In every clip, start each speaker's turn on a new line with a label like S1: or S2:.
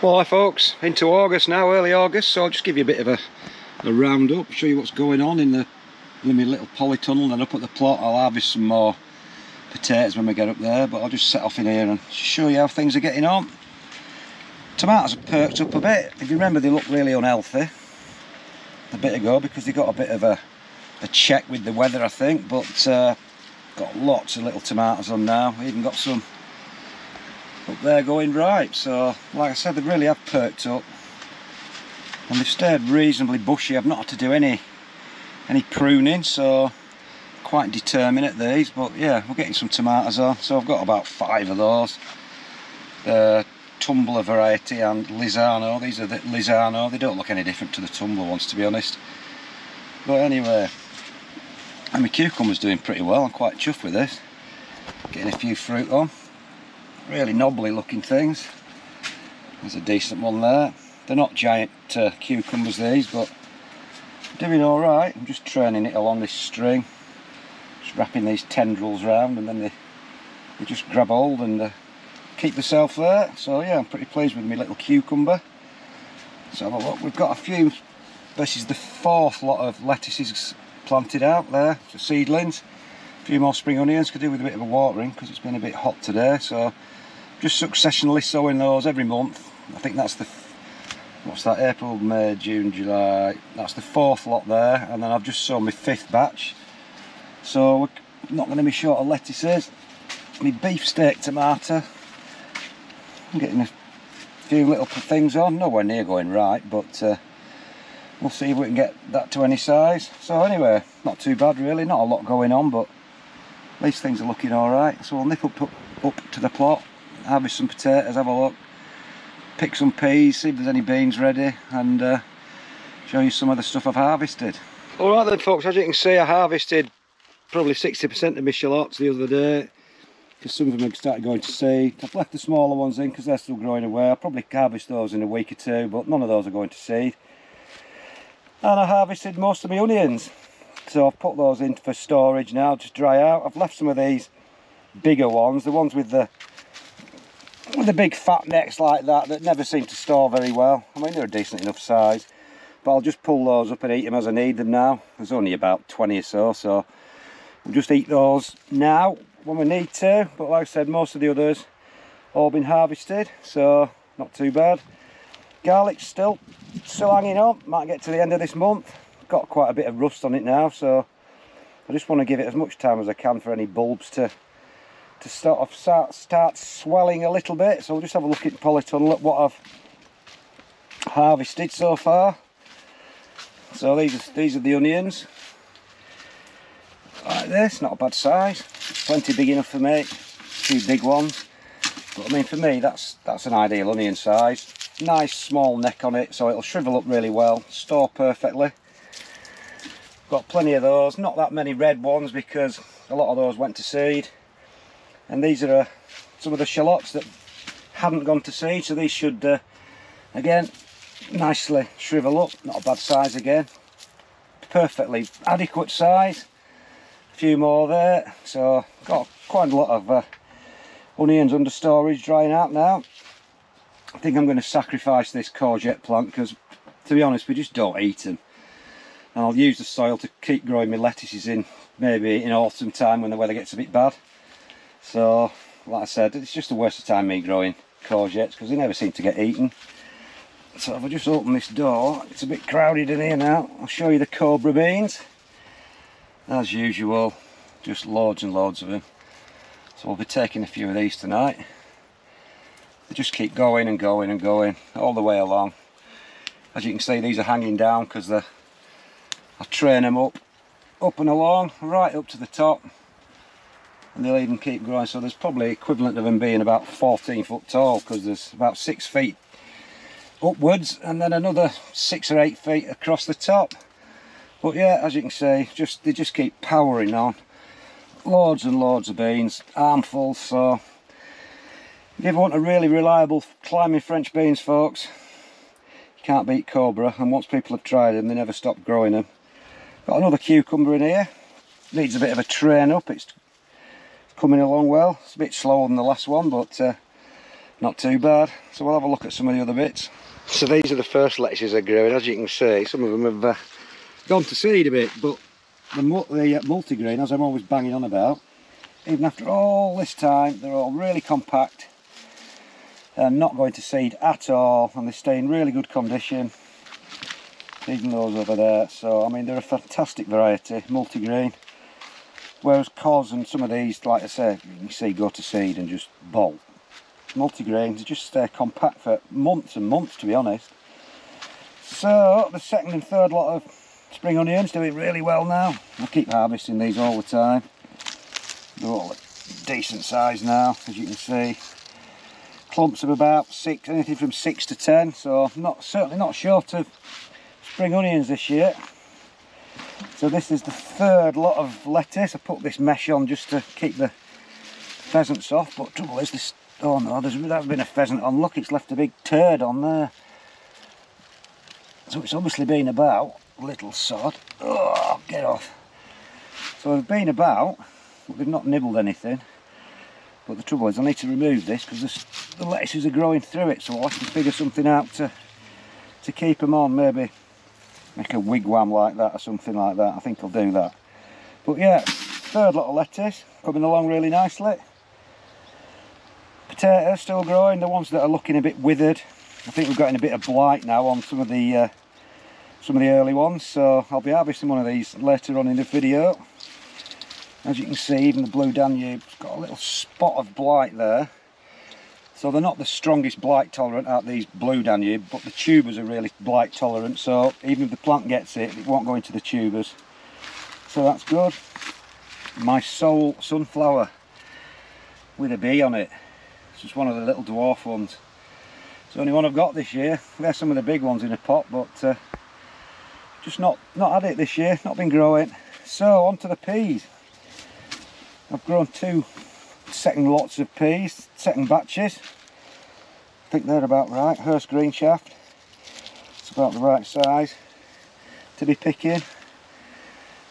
S1: Well, hi folks, into August now, early August, so I'll just give you a bit of a roundup, show you what's going on in my little polytunnel, and up at the plot I'll harvest some more potatoes when we get up there, but I'll just set off in here and show you how things are getting on. Tomatoes have perked up a bit. If you remember, they looked really unhealthy a bit ago because they got a bit of a check with the weather, I think, but got lots of little tomatoes on now. Even got some up there going ripe, so like I said, they really have perked up and they've stayed reasonably bushy. I've not had to do any pruning, so quite determined at these, but yeah, we're getting some tomatoes on. So I've got about 5 of those, tumbler variety and Lizano. These are the Lizano. They don't look any different to the tumbler ones, to be honest, but anyway, and my cucumber's doing pretty well. I'm quite chuffed with this, getting a few fruit on. Really knobbly looking things. There's a decent one there. They're not giant cucumbers these, but doing alright. I'm just training it along this string, just wrapping these tendrils round, and then they just grab hold and keep themselves there. So yeah, I'm pretty pleased with my little cucumber. So have a look. We've got a few. This is the 4th lot of lettuces planted out there, so seedlings. A few more spring onions, could do with a bit of a watering because it's been a bit hot today, so just successionally sowing those every month. I think that's the, what's that, April, May, June, July, that's the 4th lot there, and then I've just sown my 5th batch, so we're not going to be short of lettuces. My beefsteak tomato, I'm getting a few little things on, nowhere near going right, but we'll see if we can get that to any size. So anyway, not too bad really, not a lot going on, but at least things are looking alright. So we'll nip up to the plot, harvest some potatoes, have a look, pick some peas, see if there's any beans ready, and show you some of the stuff I've harvested. Alright then folks, as you can see, I harvested probably 60% of my shallots the other day, because some of them have started going to seed. I've left the smaller ones in because they're still growing away. I'll probably harvest those in a week or two, but none of those are going to seed. And I harvested most of my onions, so I've put those in for storage now, just dry out. I've left some of these bigger ones, the ones with the big fat necks like that never seem to store very well. I mean, they're a decent enough size, but I'll just pull those up and eat them as I need them now. There's only about 20 or so we'll just eat those now when we need to. But like I said, most of the others all been harvested, so not too bad. Garlic's still hanging on, might get to the end of this month. Got quite a bit of rust on it now, so I just want to give it as much time as I can for any bulbs to start swelling a little bit. So we'll just have a look at the polytunnel at what I've harvested so far. So these are the onions, like this, not a bad size, plenty big enough for me. A few big ones, but I mean, for me that's an ideal onion size. Nice small neck on it, so it'll shrivel up really well, store perfectly. Got plenty of those, not that many red ones because a lot of those went to seed. And these are some of the shallots that hadn't gone to seed, so these should again nicely shrivel up. Not a bad size again, perfectly adequate size. A few more there, so got quite a lot of onions under storage drying out now. I think I'm going to sacrifice this courgette plant because, to be honest, we just don't eat them. And I'll use the soil to keep growing my lettuces in, maybe in autumn time when the weather gets a bit bad. So, like I said, it's just a waste of time me growing courgettes because they never seem to get eaten. So if I just open this door, it's a bit crowded in here now. I'll show you the cobra beans. As usual, just loads and loads of them. So we'll be taking a few of these tonight. They just keep going and going and going all the way along. As you can see, these are hanging down because I train them up and along, right up to the top, and they'll even keep growing. So there's probably equivalent of them being about 14 foot tall because there's about 6 feet upwards and then another 6 or 8 feet across the top. But yeah, as you can see, they just keep powering on. Loads and loads of beans, armfuls. So if you ever want a really reliable climbing French beans, folks, you can't beat Cobra, and once people have tried them, they never stop growing them. Got another cucumber in here, needs a bit of a train up, it's coming along well. It's a bit slower than the last one, but not too bad. So we'll have a look at some of the other bits. So these are the first lettuces they're growing. As you can see, some of them have gone to seed a bit, but the multigrain, as I'm always banging on about, even after all this time, they're all really compact and not going to seed at all, and they stay in really good condition, even those over there. So I mean, they're a fantastic variety, multigrain, whereas cos and some of these, like I say, you can see go to seed and just bolt. Multigrains just stay compact for months and months, to be honest. So the second and third lot of spring onions doing really well now. I keep harvesting these all the time. They're all a decent size now, as you can see. Clumps of about 6, anything from 6 to 10, so certainly not short of spring onions this year. So this is the third lot of lettuce. I put this mesh on just to keep the pheasants off, but trouble is this, oh no, there's been a pheasant on. Look, it's left a big turd on there. So it's obviously been about, little sod. Oh, get off. So they've been about, but they've not nibbled anything. But the trouble is I need to remove this because the lettuces are growing through it, so I'll have to figure something out to keep them on. Maybe make a wigwam like that or something like that. I think I'll do that. But yeah, third lot of lettuce coming along really nicely. Potatoes still growing, the ones that are looking a bit withered. I think we've got in a bit of blight now on some of the early ones, so I'll be harvesting one of these later on in the video. As you can see, even the blue Danube's got a little spot of blight there. So they're not the strongest blight tolerant out these blue Danube, but the tubers are really blight tolerant, so even if the plant gets it, it won't go into the tubers. So that's good. My Soul sunflower with a bee on it. It's just one of the little dwarf ones. It's the only one I've got this year. There's some of the big ones in a pot, but just not had it this year, not been growing. So on to the peas. I've grown 2 second lots of peas, second batches. I think they're about right. Hurst green shaft. It's about the right size to be picking.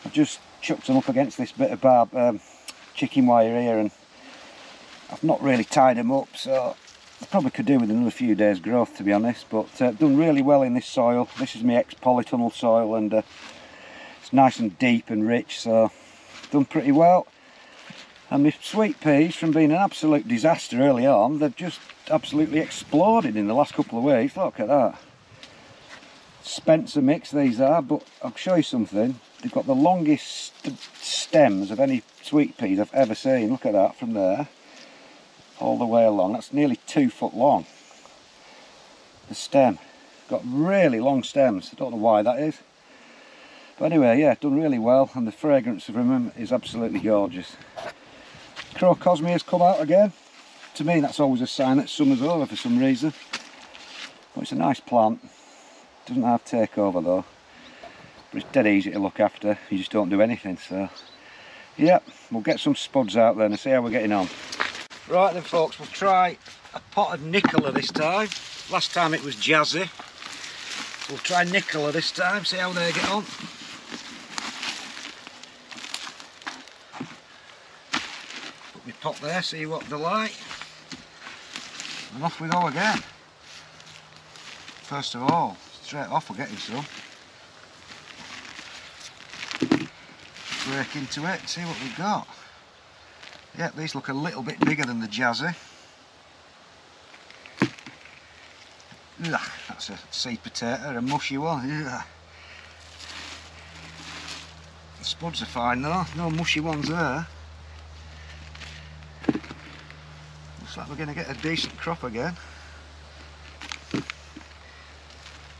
S1: I've just chucked them up against this bit of chicken wire here, and I've not really tied them up, so I probably could do with another few days growth, to be honest. But done really well in this soil. This is my ex-polytunnel soil, and it's nice and deep and rich, so done pretty well. And my sweet peas, from being an absolute disaster early on, they've just absolutely exploded in the last couple of weeks. Look at that. Spencer mix these are, but I'll show you something. They've got the longest stems of any sweet peas I've ever seen. Look at that, from there all the way along. That's nearly 2 foot long. The stem. Got really long stems. I don't know why that is. But anyway, yeah, done really well, and the fragrance of them is absolutely gorgeous. Crocosmia has come out again. To me, that's always a sign that summer's over for some reason. But it's a nice plant. Doesn't have takeover though. But it's dead easy to look after. You just don't do anything. So, yeah, we'll get some spuds out then and see how we're getting on. Right then, folks, we'll try a pot of Nicola this time. Last time it was Jazzy. We'll try Nicola this time, see how they get on. Put my pot there, see what they're like. And off we go again. First of all, straight off we're getting some. Break into it and see what we've got. Yeah, these look a little bit bigger than the Jazzy. Ugh, that's a seed potato, a mushy one. Ugh. The spuds are fine though, no mushy ones there. Looks like we're going to get a decent crop again.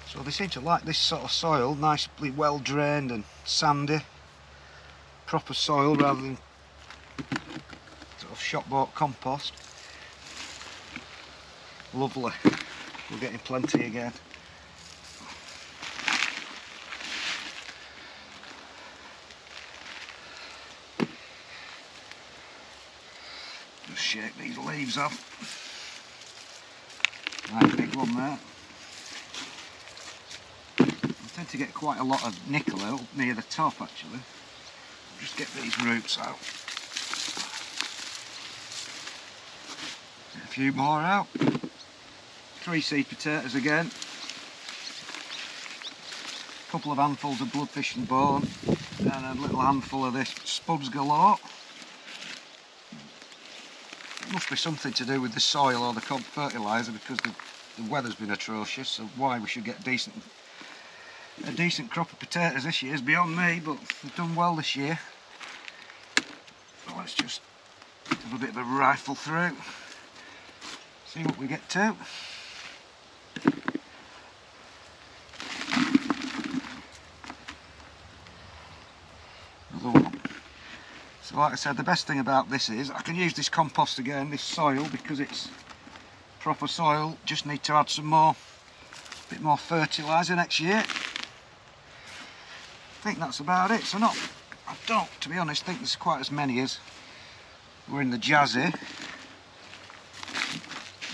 S1: So they seem to like this sort of soil, nicely well drained and sandy. Proper soil rather than sort of shop bought compost. Lovely. We're getting plenty again. Just shake these leaves off. Nice big one there. I tend to get quite a lot of Nicola up near the top actually. Just get these roots out. Get a few more out. 3 seed potatoes again. A couple of handfuls of bloodfish and bone, and a little handful of this spuds galore. It must be something to do with the soil or the cob fertiliser, because the weather's been atrocious, so why we should get a decent crop of potatoes this year is beyond me, but they've done well this year. So let's just have a bit of a rifle through, see what we get to. Another one. So like I said, the best thing about this is I can use this compost again, this soil, because it's proper soil. Just need to add some more, a bit more fertiliser next year. I think that's about it. So I don't, to be honest, think there's quite as many as were in the Jazzy,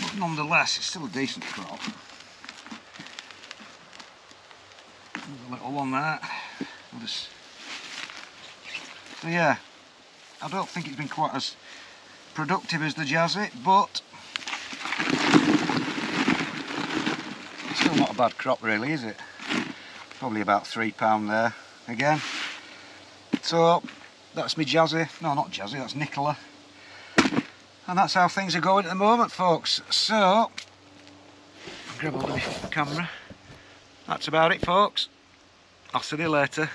S1: but nonetheless it's still a decent crop. There's a little one there. So yeah, I don't think it's been quite as productive as the Jazzy, but it's still not a bad crop really, is it? Probably about £3 there again. So that's my Jazzy, no not Jazzy, that's Nicola. And that's how things are going at the moment, folks. So, I'll grab hold of my camera. That's about it, folks. I'll see you later.